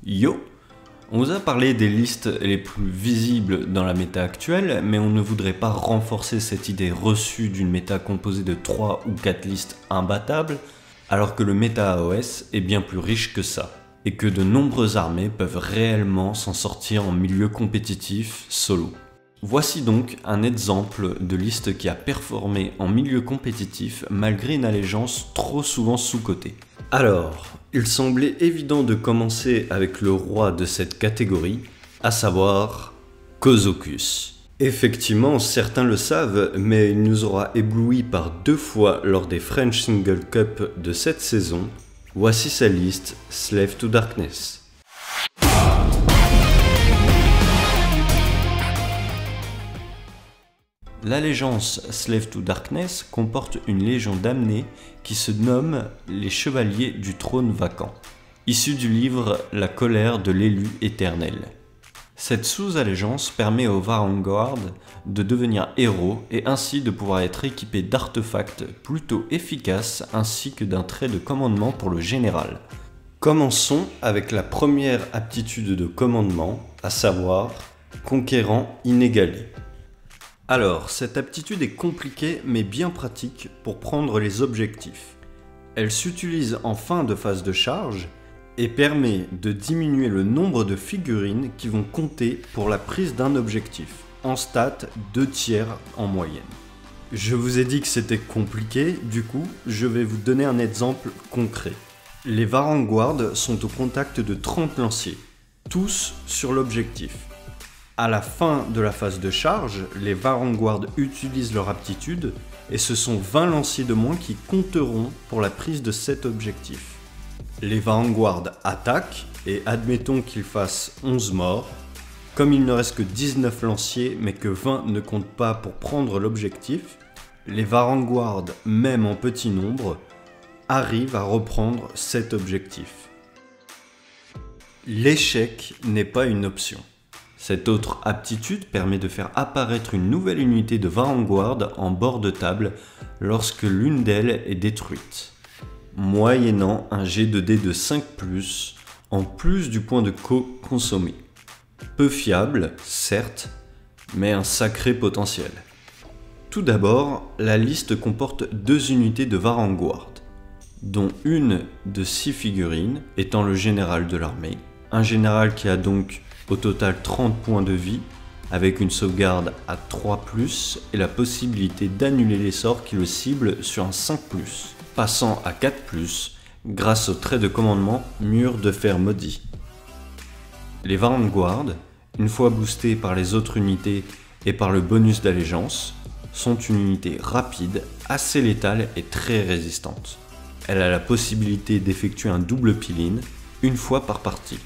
Yo! On vous a parlé des listes les plus visibles dans la méta actuelle, mais on ne voudrait pas renforcer cette idée reçue d'une méta composée de 3 ou 4 listes imbattables, alors que le méta AOS est bien plus riche que ça, et que de nombreuses armées peuvent réellement s'en sortir en milieu compétitif solo. Voici donc un exemple de liste qui a performé en milieu compétitif malgré une allégeance trop souvent sous-cotée. Alors, il semblait évident de commencer avec le roi de cette catégorie, à savoir Kozokus. Effectivement, certains le savent, mais il nous aura ébloui par 2 fois lors des French Single Cup de cette saison. Voici sa liste, Slave to Darkness. L'allégeance Slave to Darkness comporte une légion damnée qui se nomme les Chevaliers du Trône Vacant, issue du livre La colère de l'élu éternel. Cette sous-allégeance permet aux Varangard de devenir héros et ainsi de pouvoir être équipés d'artefacts plutôt efficaces ainsi que d'un trait de commandement pour le général. Commençons avec la première aptitude de commandement, à savoir Conquérant inégalé. Alors, cette aptitude est compliquée mais bien pratique pour prendre les objectifs. Elle s'utilise en fin de phase de charge et permet de diminuer le nombre de figurines qui vont compter pour la prise d'un objectif, en stats 2/3 en moyenne. Je vous ai dit que c'était compliqué, du coup, je vais vous donner un exemple concret. Les Varangard sont au contact de 30 lanciers, tous sur l'objectif. À la fin de la phase de charge, les Varangard utilisent leur aptitude et ce sont 20 lanciers de moins qui compteront pour la prise de cet objectif. Les Varangard attaquent et admettons qu'ils fassent 11 morts. Comme il ne reste que 19 lanciers mais que 20 ne comptent pas pour prendre l'objectif, les Varangard, même en petit nombre, arrivent à reprendre cet objectif. L'échec n'est pas une option. Cette autre aptitude permet de faire apparaître une nouvelle unité de Varangard en bord de table lorsque l'une d'elles est détruite, moyennant un jet de dés de 5+, en plus du point de co consommé. Peu fiable, certes, mais un sacré potentiel. Tout d'abord, la liste comporte 2 unités de Varangard, dont une de 6 figurines, étant le général de l'armée, un général qui a donc au total 30 points de vie, avec une sauvegarde à 3+, et la possibilité d'annuler les sorts qui le ciblent sur un 5+, passant à 4+, grâce au trait de commandement Mur de fer maudit. Les Varangard, une fois boostés par les autres unités et par le bonus d'allégeance, sont une unité rapide, assez létale et très résistante. Elle a la possibilité d'effectuer un double peel-in une fois par partie.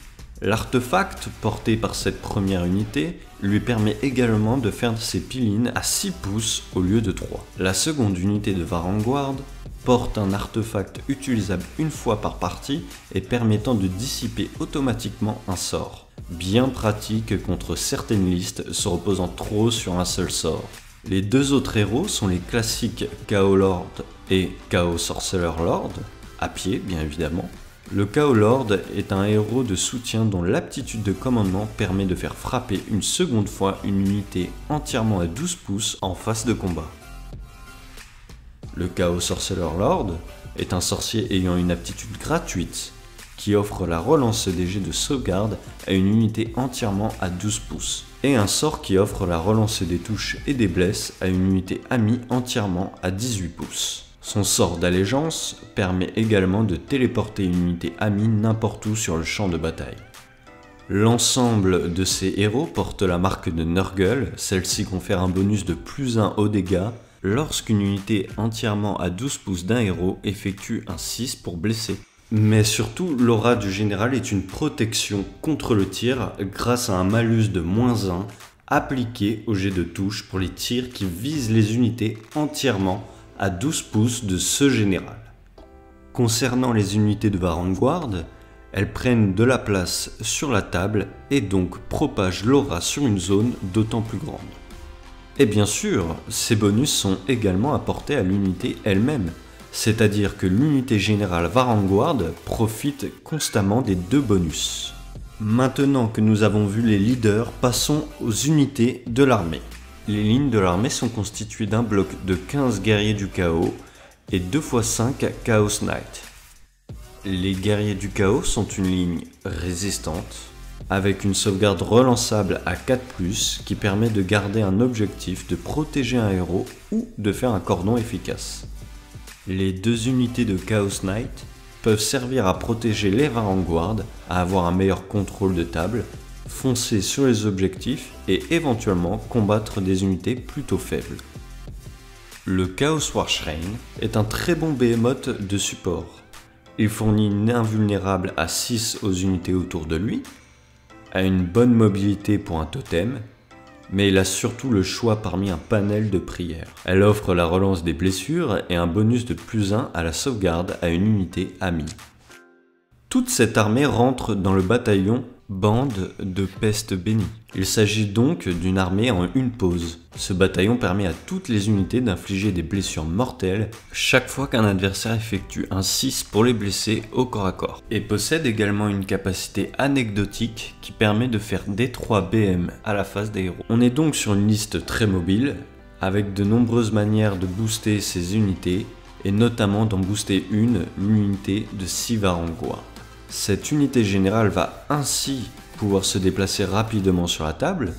L'artefact porté par cette première unité lui permet également de faire ses peel-in à 6 pouces au lieu de 3. La seconde unité de Varangard porte un artefact utilisable une fois par partie et permettant de dissiper automatiquement un sort. Bien pratique contre certaines listes se reposant trop sur un seul sort. Les 2 autres héros sont les classiques Chaos Lord et Chaos Sorcerer Lord, à pied bien évidemment. Le Chaos Lord est un héros de soutien dont l'aptitude de commandement permet de faire frapper une seconde fois une unité entièrement à 12 pouces en phase de combat. Le Chaos Sorcerer Lord est un sorcier ayant une aptitude gratuite qui offre la relance des jets de sauvegarde à une unité entièrement à 12 pouces et un sort qui offre la relance des touches et des blesses à une unité amie entièrement à 18 pouces. Son sort d'allégeance permet également de téléporter une unité amie n'importe où sur le champ de bataille. L'ensemble de ces héros porte la marque de Nurgle, celle-ci confère un bonus de +1 aux dégâts lorsqu'une unité entièrement à 12 pouces d'un héros effectue un 6 pour blesser. Mais surtout, l'aura du général est une protection contre le tir grâce à un malus de -1 appliqué au jet de touche pour les tirs qui visent les unités entièrement à 12 pouces de ce général. Concernant les unités de Varangard, elles prennent de la place sur la table et donc propagent l'aura sur une zone d'autant plus grande. Et bien sûr, ces bonus sont également apportés à l'unité elle-même, c'est-à-dire que l'unité générale Varangard profite constamment des 2 bonus. Maintenant que nous avons vu les leaders, passons aux unités de l'armée. Les lignes de l'armée sont constituées d'un bloc de 15 guerriers du chaos et 2 x 5 Chaos Knight. Les guerriers du chaos sont une ligne résistante, avec une sauvegarde relançable à 4+, qui permet de garder un objectif, de protéger un héros ou de faire un cordon efficace. Les 2 unités de Chaos Knight peuvent servir à protéger les Varanguard, à avoir un meilleur contrôle de table, foncer sur les objectifs et éventuellement combattre des unités plutôt faibles. Le Chaos Warshrine est un très bon behemoth de support. Il fournit une invulnérable à 6 aux unités autour de lui, a une bonne mobilité pour un totem, mais il a surtout le choix parmi un panel de prières. Elle offre la relance des blessures et un bonus de +1 à la sauvegarde à une unité amie. Toute cette armée rentre dans le bataillon Bande de Peste Bénie. Il s'agit donc d'une armée en une pause. Ce bataillon permet à toutes les unités d'infliger des blessures mortelles chaque fois qu'un adversaire effectue un 6 pour les blesser au corps à corps. Et possède également une capacité anecdotique qui permet de faire D3 BM à la face des héros. On est donc sur une liste très mobile, avec de nombreuses manières de booster ces unités, et notamment d'en booster l'unité de 6 Varanguard. Cette unité générale va ainsi pouvoir se déplacer rapidement sur la table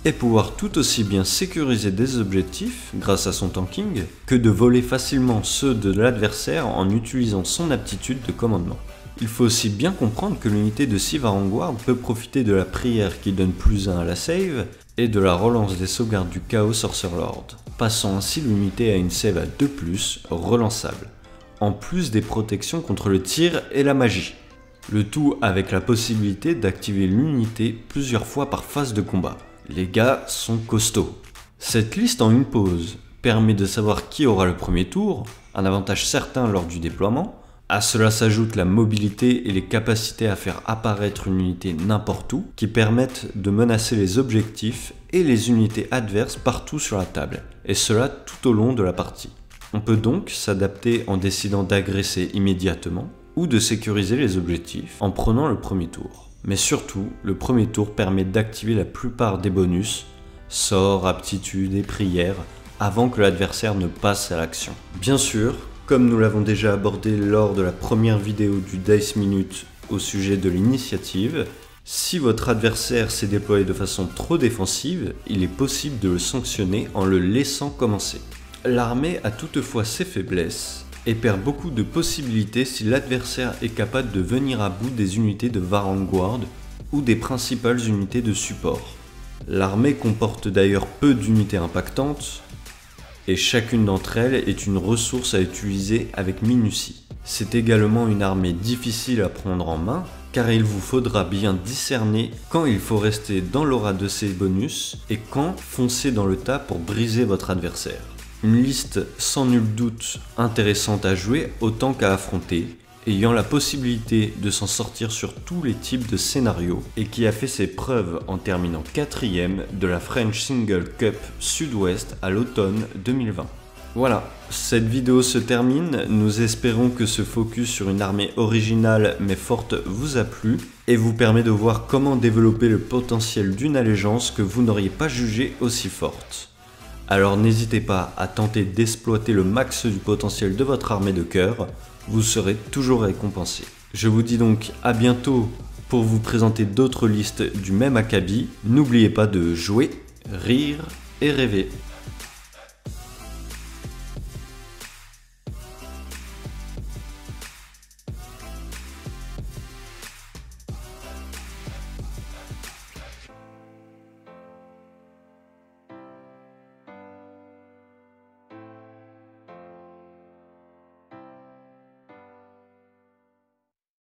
et pouvoir tout aussi bien sécuriser des objectifs grâce à son tanking que de voler facilement ceux de l'adversaire en utilisant son aptitude de commandement. Il faut aussi bien comprendre que l'unité de 6 Varanguard peut profiter de la prière qui donne +1 à la save et de la relance des sauvegardes du Chaos Sorcerer Lord, passant ainsi l'unité à une save à 2+, relançable, en plus des protections contre le tir et la magie. Le tout avec la possibilité d'activer l'unité plusieurs fois par phase de combat. Les gars sont costauds. Cette liste en une pause permet de savoir qui aura le premier tour, un avantage certain lors du déploiement. À cela s'ajoute la mobilité et les capacités à faire apparaître une unité n'importe où, qui permettent de menacer les objectifs et les unités adverses partout sur la table, et cela tout au long de la partie. On peut donc s'adapter en décidant d'agresser immédiatement, ou de sécuriser les objectifs en prenant le premier tour. Mais surtout, le premier tour permet d'activer la plupart des bonus, sorts, aptitudes et prières, avant que l'adversaire ne passe à l'action. Bien sûr, comme nous l'avons déjà abordé lors de la première vidéo du Dice Minute au sujet de l'initiative, si votre adversaire s'est déployé de façon trop défensive, il est possible de le sanctionner en le laissant commencer. L'armée a toutefois ses faiblesses, et perd beaucoup de possibilités si l'adversaire est capable de venir à bout des unités de Varanguard ou des principales unités de support. L'armée comporte d'ailleurs peu d'unités impactantes, et chacune d'entre elles est une ressource à utiliser avec minutie. C'est également une armée difficile à prendre en main, car il vous faudra bien discerner quand il faut rester dans l'aura de ses bonus et quand foncer dans le tas pour briser votre adversaire. Une liste sans nul doute intéressante à jouer autant qu'à affronter, ayant la possibilité de s'en sortir sur tous les types de scénarios et qui a fait ses preuves en terminant 4ème de la French Single Cup Sud-Ouest à l'automne 2020. Voilà, cette vidéo se termine, nous espérons que ce focus sur une armée originale mais forte vous a plu et vous permet de voir comment développer le potentiel d'une allégeance que vous n'auriez pas jugée aussi forte. Alors n'hésitez pas à tenter d'exploiter le max du potentiel de votre armée de cœur, vous serez toujours récompensé. Je vous dis donc à bientôt pour vous présenter d'autres listes du même acabit. N'oubliez pas de jouer, rire et rêver.